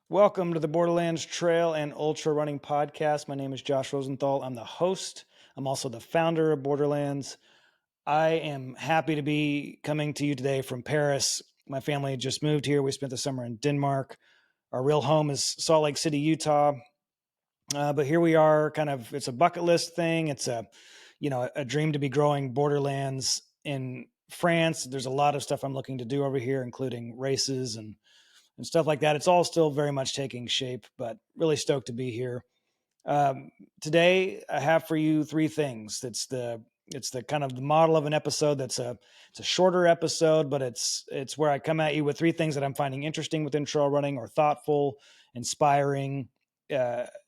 Welcome to the Borderlands Trail and Ultra Running Podcast. My name is Josh Rosenthal. I'm the host. I'm also the founder of Borderlands. I am happy to be coming to you today from Paris. My family just moved here. We spent the summer in Denmark. Our real home is Salt Lake City, Utah. But here we are, it's a bucket list thing. It's a dream to be growing Borderlands in France. There's a lot of stuff I'm looking to do over here, including races and stuff like that. It's all still very much taking shape, but really stoked to be here. Today, I have for you three things. It's the kind of the model of an episode. It's a shorter episode, but it's where I come at you with three things that I'm finding interesting within trail running or thoughtful, inspiring,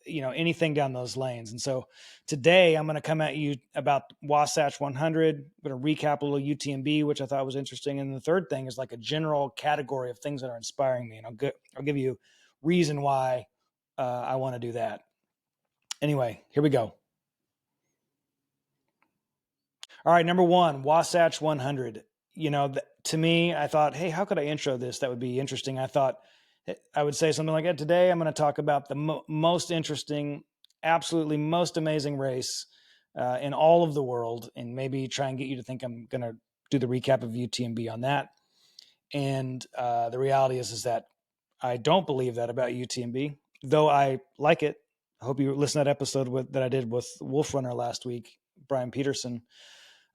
anything down those lanes. And so today I'm going to come at you about Wasatch 100. I'm going to recap a little UTMB, which I thought was interesting. And the third thing is like a general category of things that are inspiring me. And I'll give you reason why I want to do that. Anyway, here we go. All right, number one, Wasatch 100. To me, I thought, hey, how could I intro this? That would be interesting. I thought I would say something like that. Today, I'm going to talk about the most interesting, absolutely most amazing race in all of the world, and maybe try and get you to think I'm going to do the recap of UTMB on that. And the reality is that I don't believe that about UTMB, though I like it. I hope you listened to that episode that I did with Wolf Runner last week, Brian Peterson,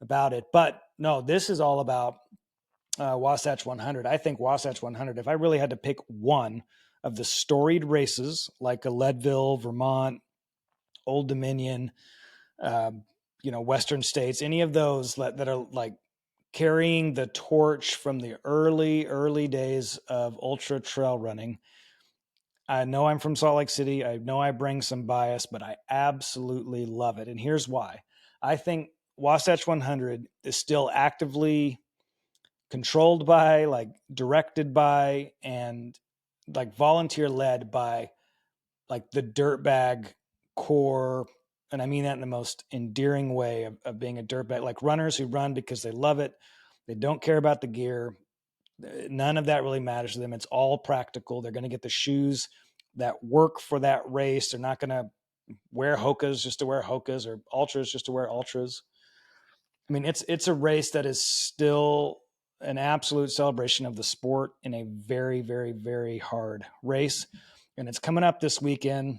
about it. But no, this is all about Wasatch 100. I think Wasatch 100, if I really had to pick one of the storied races like a Leadville, Vermont, Old Dominion, Western States, any of those that are like carrying the torch from the early days of ultra trail running. I know I'm from Salt Lake City. I know I bring some bias, but I absolutely love it. And here's why. I think Wasatch 100 is still actively controlled by, like directed by, and like volunteer led by like the dirtbag core. And I mean that in the most endearing way of being a dirtbag, like runners who run because they love it. They don't care about the gear. None of that really matters to them. It's all practical. They're going to get the shoes that work for that race. They're not going to wear Hokas just to wear Hokas or ultras just to wear ultras. I mean, it's a race that is still an absolute celebration of the sport in a very, very, very hard race. And it's coming up this weekend.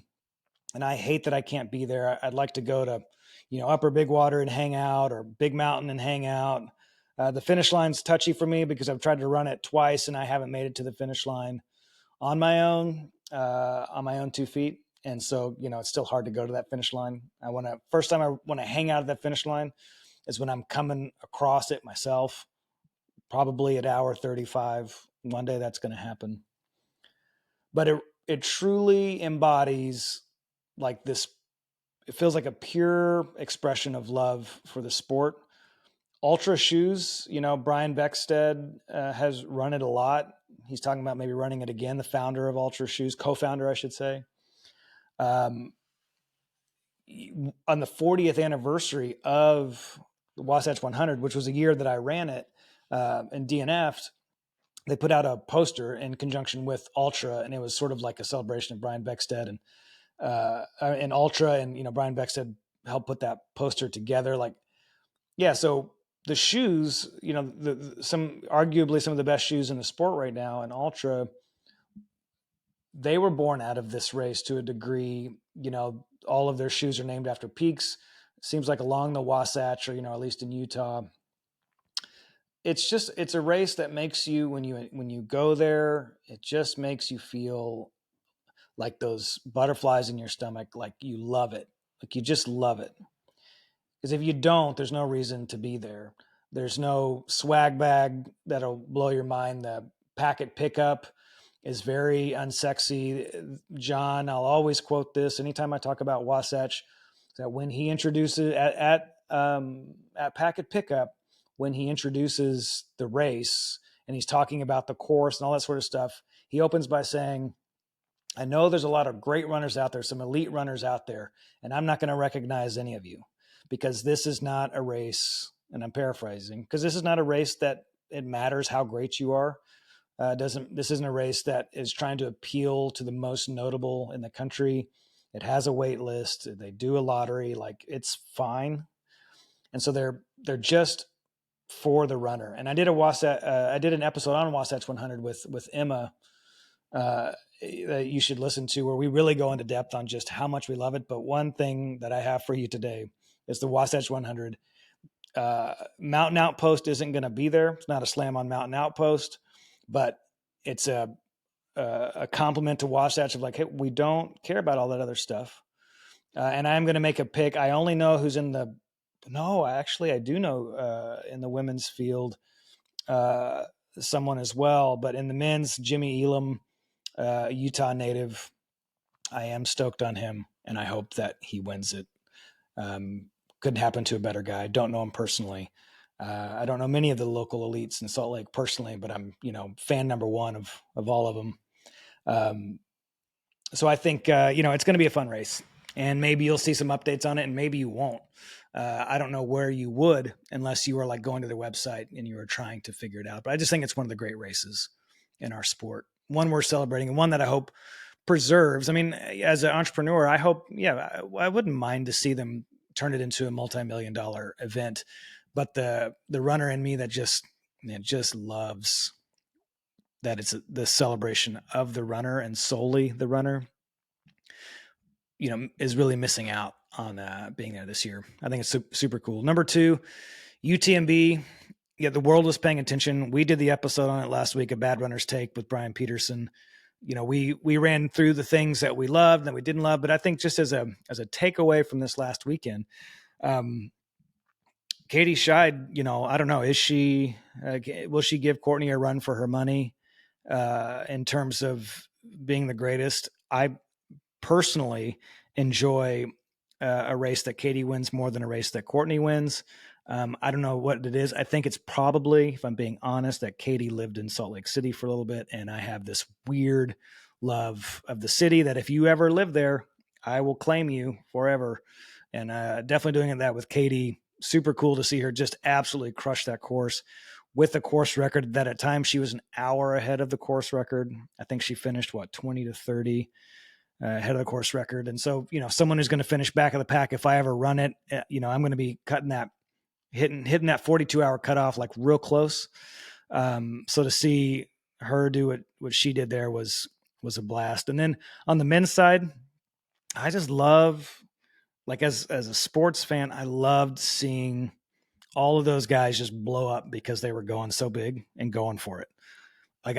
And I hate that I can't be there. I'd like to go to, Upper Big Water and hang out, or Big Mountain and hang out. The finish line's touchy for me because I've tried to run it twice and I haven't made it to the finish line on my own 2 feet. And so, it's still hard to go to that finish line. First time I want to hang out at that finish line is when I'm coming across it myself, probably at hour 35. One day that's going to happen. But it truly embodies like this. It feels like a pure expression of love for the sport. Ultra shoes, Brian Beckstead has run it a lot. He's talking about maybe running it again, the founder of Ultra Shoes, co-founder, I should say. On the 40th anniversary of the Wasatch 100, which was a year that I ran it and DNF'd, they put out a poster in conjunction with Ultra, and it was sort of like a celebration of Brian Beckstead and Ultra, and Brian Beckstead helped put that poster together. So the shoes, arguably some of the best shoes in the sport right now, and Ultra, they were born out of this race to a degree. All of their shoes are named after peaks. It seems like along the Wasatch, or at least in Utah. It's a race that makes you, when you go there, it just makes you feel like those butterflies in your stomach, like you love it, like you just love it. Because if you don't, there's no reason to be there. There's no swag bag that'll blow your mind. The packet pickup is very unsexy. John, I'll always quote this anytime I talk about Wasatch, that when he introduces at packet pickup, when he introduces the race and he's talking about the course and all that sort of stuff, he opens by saying, I know there's a lot of great runners out there, some elite runners out there, and I'm not going to recognize any of you because this is not a race, and I'm paraphrasing, because this is not a race that it matters how great you are. This isn't a race that is trying to appeal to the most notable in the country. It has a wait list. They do a lottery. Like, it's fine. And so they're just for the runner. And I did I did an episode on Wasatch 100 with Emma that you should listen to, where we really go into depth on just how much we love it. But one thing that I have for you today is the Wasatch 100. Mountain Outpost isn't going to be there. It's not a slam on Mountain Outpost, but it's a compliment to Wasatch of like, hey, we don't care about all that other stuff. And I'm going to make a pick. I only know who's in the. No, actually, I do know in the women's field someone as well. But in the men's, Jimmy Elam, Utah native, I am stoked on him, and I hope that he wins it. Couldn't happen to a better guy. Don't know him personally. I don't know many of the local elites in Salt Lake personally, but I'm, fan number one of all of them. So I think, it's going to be a fun race, and maybe you'll see some updates on it, and maybe you won't. I don't know where you would, unless you were like going to their website and you were trying to figure it out. But I just think it's one of the great races in our sport, one we're celebrating, and one that I hope preserves. I mean, as an entrepreneur, I hope, I wouldn't mind to see them turn it into a multi-million-dollar event. But the runner in me that just loves that it's the celebration of the runner and solely the runner, is really missing out on being there this year. I think it's super cool. Number 2, UTMB. Yeah, the world was paying attention. We did the episode on it last week, A Bad Runner's Take with Brian Peterson. We ran through the things that we loved and that we didn't love, but I think just as a takeaway from this last weekend, Katie Schide, I don't know, is she, will she give Courtney a run for her money in terms of being the greatest? I personally enjoy a race that Katie wins more than a race that Courtney wins. I don't know what it is. I think it's probably, if I'm being honest, that Katie lived in Salt Lake City for a little bit, and I have this weird love of the city that if you ever live there, I will claim you forever. And definitely doing that with Katie. Super cool to see her just absolutely crush that course with a course record that at times she was an hour ahead of the course record. I think she finished 20 to 30 ahead of the course record. And so, someone who's going to finish back of the pack, if I ever run it, I'm going to be cutting that, hitting that 42-hour cutoff, like real close. So to see her do what she did there was a blast. And then on the men's side, I just love, like as a sports fan, I loved seeing all of those guys just blow up because they were going so big and going for it. Like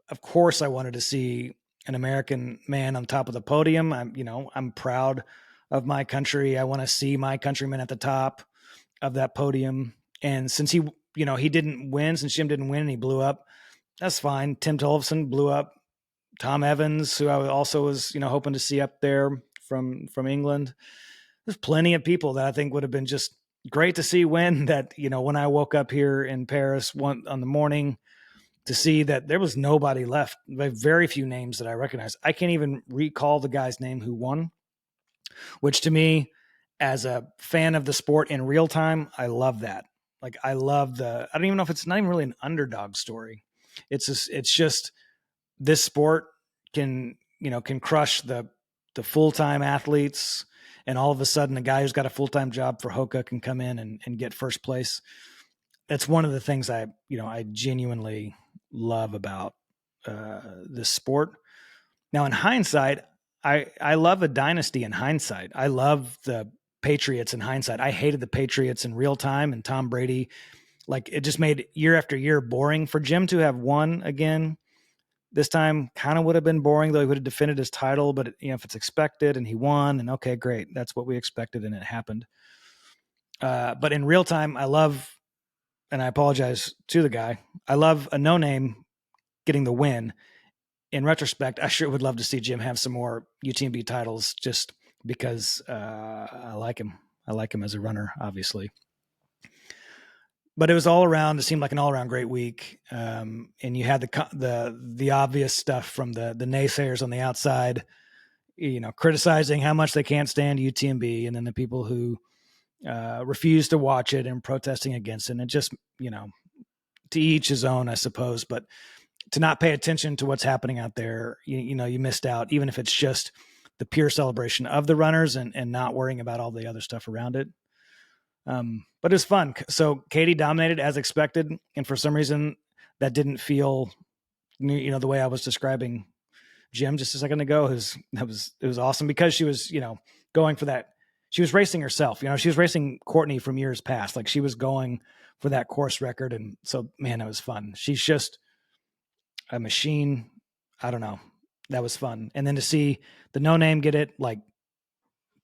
of course I wanted to see an American man on top of the podium. I'm proud of my country. I want to see my countrymen at the top of that podium. And since he didn't win, since Jim didn't win and he blew up, that's fine. Tim Tollefson blew up. Tom Evans, who I also was, hoping to see up there from England. There's plenty of people that I think would have been just great to see win that, when I woke up here in Paris on the morning to see that there was nobody left. Very few names that I recognize. I can't even recall the guy's name who won, which to me, as a fan of the sport in real time, I love that. Like I love I don't even know if it's not even really an underdog story. It's just this sport can crush the full-time athletes, and all of a sudden a guy who's got a full-time job for Hoka can come in and get first place. That's one of the things I genuinely love about this sport. Now in hindsight, I love a dynasty in hindsight. I love the Patriots in hindsight. I hated the Patriots in real time, and Tom Brady, like it just made year after year boring. For Jim to have won again this time kind of would have been boring, though he would have defended his title, but if it's expected and he won, and okay, great. That's what we expected and it happened. But in real time, I love, and I apologize to the guy, I love a no-name getting the win. In retrospect, I sure would love to see Jim have some more UTMB titles just because I like him. I like him as a runner, obviously. But it was all around. It seemed like an all-around great week, and you had the obvious stuff from the naysayers on the outside, criticizing how much they can't stand UTMB, and then the people who refuse to watch it and protesting against it. And it just, to each his own, I suppose. But to not pay attention to what's happening out there, you know, you missed out, even if it's just the pure celebration of the runners and not worrying about all the other stuff around it. But it's fun. So Katie dominated as expected. And for some reason that didn't feel, you know, the way I was describing Jim just a second ago. It was awesome because she was, you know, going for that. She was racing herself, you know, she was racing Courtney from years past. Like she was going for that course record. And so, man, it was fun. She's just a machine. I don't know. That was fun. And then to see the no name get it, like,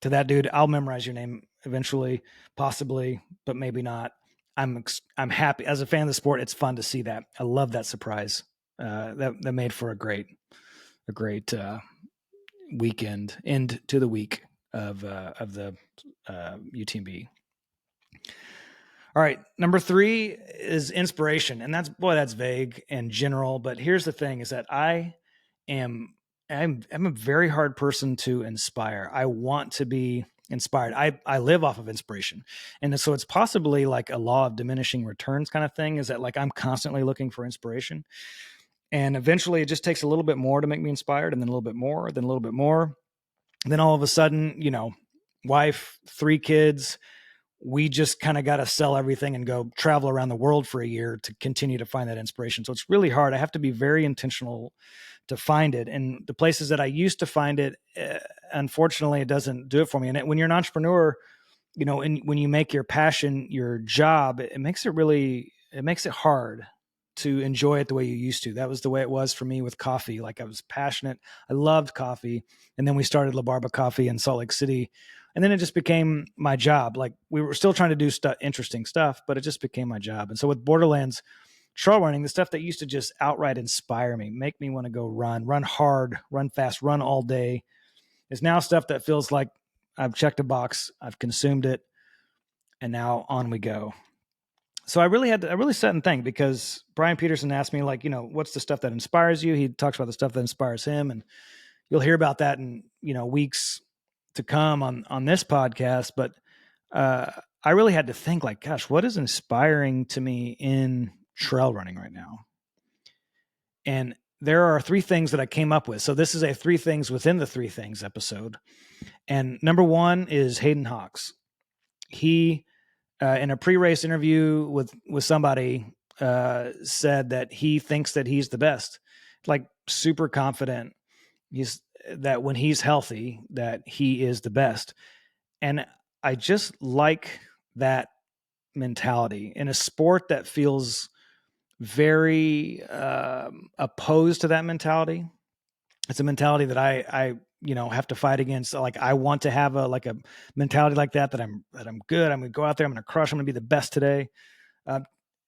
to that dude, I'll memorize your name eventually, possibly, but maybe not. I'm happy as a fan of the sport. It's fun to see that. I love that surprise. That made for a great weekend end to the week of the UTMB. All right, number 3 is inspiration, and that's vague and general. But here's the thing: is that I'm a very hard person to inspire. I want to be inspired. I live off of inspiration. And so it's possibly like a law of diminishing returns kind of thing, is that like I'm constantly looking for inspiration. And eventually it just takes a little bit more to make me inspired, and then a little bit more, then a little bit more. And then all of a sudden, you know, wife, 3 kids, we just kind of got to sell everything and go travel around the world for a year to continue to find that inspiration. So it's really hard. I have to be very intentional to find it. And the places that I used to find it, unfortunately, it doesn't do it for me. And when you're an entrepreneur, you know, and when you make your passion your job, it makes it hard to enjoy it the way you used to. That was the way it was for me with coffee. Like I was passionate. I loved coffee. And then we started La Barba Coffee in Salt Lake City. And then it just became my job. Like we were still trying to do interesting stuff, but it just became my job. And so with Borderlands trail running, the stuff that used to just outright inspire me, make me want to go run hard, run fast, run all day, is now stuff that feels like I've checked a box, I've consumed it, and now on we go. So I really sat and think, because Brian Peterson asked me, like, you know, what's the stuff that inspires you? He talks about the stuff that inspires him, and you'll hear about that in, you know, weeks to come on this podcast. But I really had to think, like, gosh, what is inspiring to me in trail running right now? And there are 3 things that I came up with. So this is a 3 things within the 3 things episode. And number 1 is Hayden Hawks. He, in a pre-race interview with somebody, said that he thinks that he's the best, like super confident. That when he's healthy, that he is the best. And I just like that mentality in a sport that feels very opposed to that mentality. It's a mentality that I you know, have to fight against. Like I want to have a mentality like that I'm good. I'm going to go out there. I'm going to crush. I'm going to be the best today.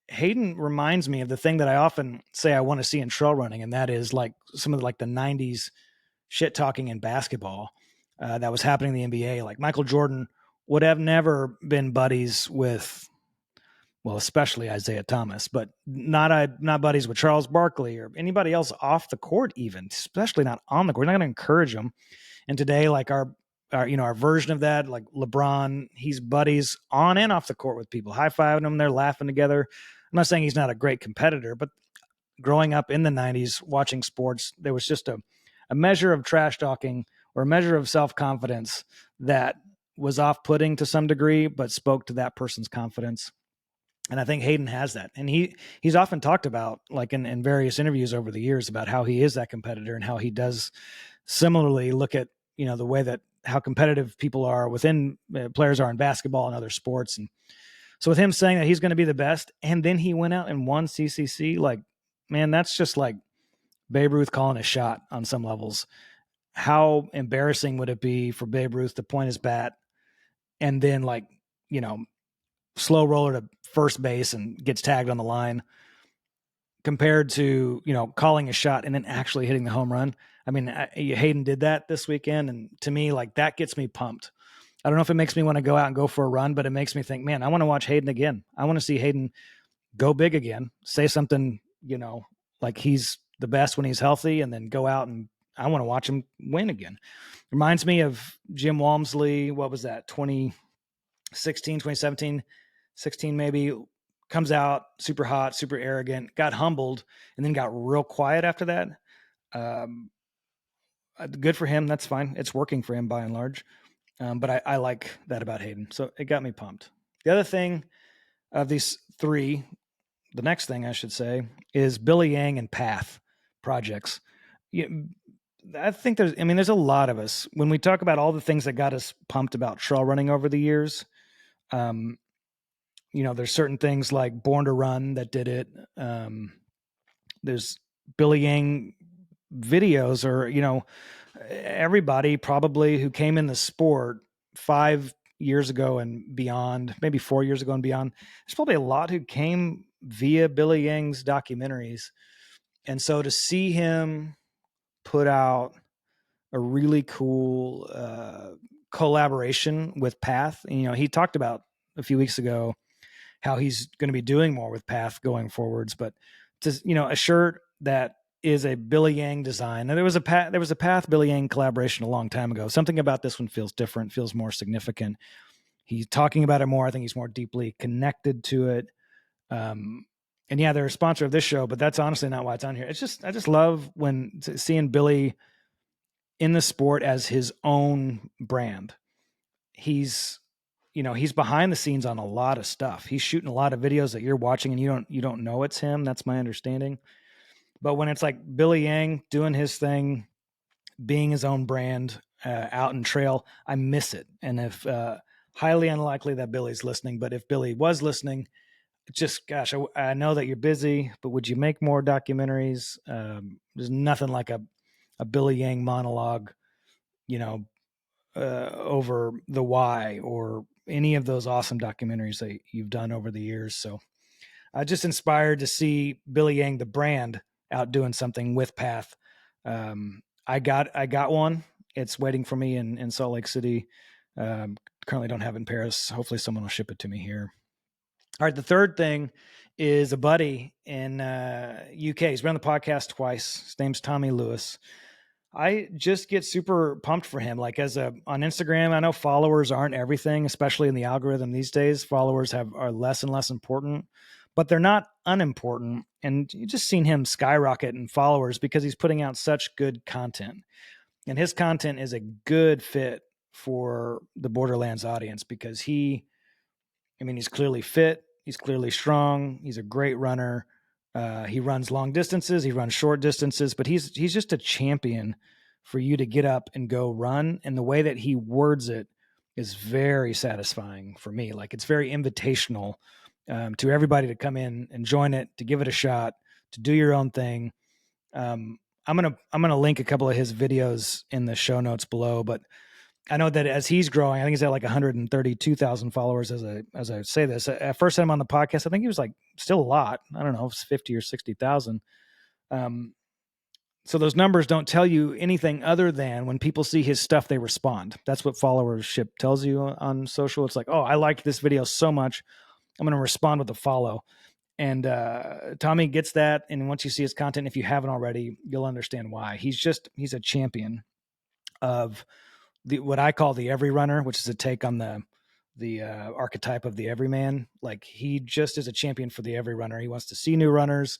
Hayden reminds me of the thing that I often say I want to see in trail running. And that is like some of the 90s shit talking in basketball that was happening in the NBA. Like Michael Jordan would have never been buddies with, well, especially Isaiah Thomas, but not buddies with Charles Barkley or anybody else off the court, even, especially not on the court. We're not going to encourage them. And today, like our version of that, like LeBron, he's buddies on and off the court with people, high-fiving them. They're laughing together. I'm not saying he's not a great competitor, but growing up in the 90s, watching sports, there was just a measure of trash talking or a measure of self-confidence that was off-putting to some degree, but spoke to that person's confidence. And I think Hayden has that. And he's often talked about, like in various interviews over the years, about how he is that competitor and how he does similarly look at, you know, the way that how competitive people are within players are in basketball and other sports. And so with him saying that he's going to be the best, and then he went out and won CCC, like, man, that's just like Babe Ruth calling a shot on some levels. How embarrassing would it be for Babe Ruth to point his bat and then, like, you know, slow roller to first base and gets tagged on the line, compared to, you know, calling a shot and then actually hitting the home run? I mean, Hayden did that this weekend. And to me, like, that gets me pumped. I don't know if it makes me want to go out and go for a run, but it makes me think, man, I want to watch Hayden again. I want to see Hayden go big again, say something, you know, like he's the best when he's healthy, and then go out and I want to watch him win again. Reminds me of Jim Walmsley. What was that? 2016, 2017, 16 maybe, comes out super hot, super arrogant, got humbled, and then got real quiet after that. Good for him. That's fine. It's working for him by and large. But I like that about Hayden. So it got me pumped. The other thing of these three, the next thing I should say, is Billy Yang and Path projects. I think there's a lot of us. When we talk about all the things that got us pumped about trail running over the years, there's certain things like Born to Run that did it. There's Billy Yang videos, or, everybody probably who came in the sport 5 years ago and beyond, maybe 4 years ago and beyond. There's probably a lot who came via Billy Yang's documentaries. And so to see him put out a really cool collaboration with Path, he talked about a few weeks ago how he's going to be doing more with Path going forwards, but just, a shirt that is a Billy Yang design. And there was a Path Billy Yang collaboration a long time ago. Something about this one feels different, feels more significant. He's talking about it more. I think he's more deeply connected to it. And yeah, they're a sponsor of this show, but that's honestly not why it's on here. I just love seeing Billy in the sport as his own brand. He's behind the scenes on a lot of stuff. He's shooting a lot of videos that you're watching and you don't know it's him. That's my understanding. But when it's like Billy Yang doing his thing, being his own brand, out in trail, I miss it. And if highly unlikely that Billy's listening, but if Billy was listening, just, gosh, I know that you're busy, but would you make more documentaries? There's nothing like a Billy Yang monologue, over the why, or any of those awesome documentaries that you've done over the years. So just inspired to see Billy Yang, the brand, out doing something with Path. I got one. It's waiting for me in Salt Lake City. Currently don't have it in Paris. Hopefully someone will ship it to me here. All right. The third thing is a buddy in UK. He's been on the podcast twice. His name's Tommy Lewis. I just get super pumped for him. Like on Instagram, I know followers aren't everything, especially in the algorithm these days. Followers are less and less important, but they're not unimportant. And you just seen him skyrocket in followers because he's putting out such good content. And his content is a good fit for the Borderlands audience because he's clearly fit. He's clearly strong. He's a great runner. He runs long distances. He runs short distances, but he's just a champion for you to get up and go run. And the way that he words it is very satisfying for me. Like, it's very invitational to everybody to come in and join it, to give it a shot, to do your own thing. I'm gonna link a couple of his videos in the show notes below, but I know that as he's growing, I think he's at like 132,000 followers as I say this. At first time on the podcast, I think he was like still a lot. I don't know, if it's 50 or 60,000. So those numbers don't tell you anything other than when people see his stuff, they respond. That's what followership tells you on social. It's like, oh, I liked this video so much, I'm going to respond with a follow. And Tommy gets that. And once you see his content, if you haven't already, you'll understand why. He's a champion of what I call the every runner, which is a take on the archetype of the everyman. Like, he just is a champion for the every runner. He wants to see new runners.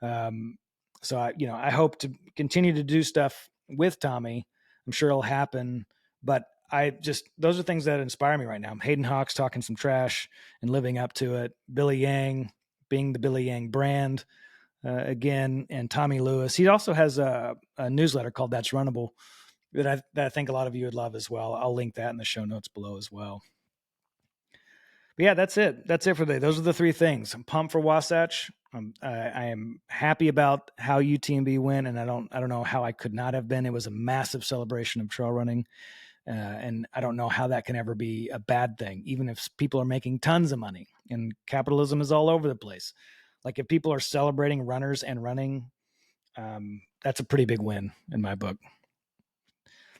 So I hope to continue to do stuff with Tommy. I'm sure it'll happen, but those are things that inspire me right now. Hayden Hawks talking some trash and living up to it. Billy Yang being the Billy Yang brand again, and Tommy Lewis. He also has a newsletter called That's Runnable that I think a lot of you would love as well. I'll link that in the show notes below as well. But yeah, that's it. That's it for today. Those are the three things. I'm pumped for Wasatch. I am happy about how UTMB went, and I don't know how I could not have been. It was a massive celebration of trail running, and I don't know how that can ever be a bad thing, even if people are making tons of money. And capitalism is all over the place. Like, if people are celebrating runners and running, that's a pretty big win in my book.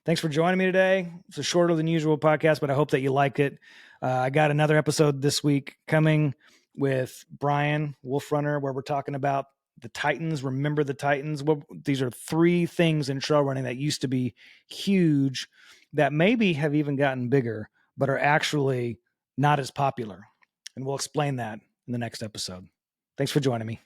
Thanks for joining me today. It's a shorter than usual podcast, but I hope that you like it. I got another episode this week coming with Brian, Wolf Runner, where we're talking about the Titans. Remember the Titans? Well, these are three things in trail running that used to be huge that maybe have even gotten bigger, but are actually not as popular. And we'll explain that in the next episode. Thanks for joining me.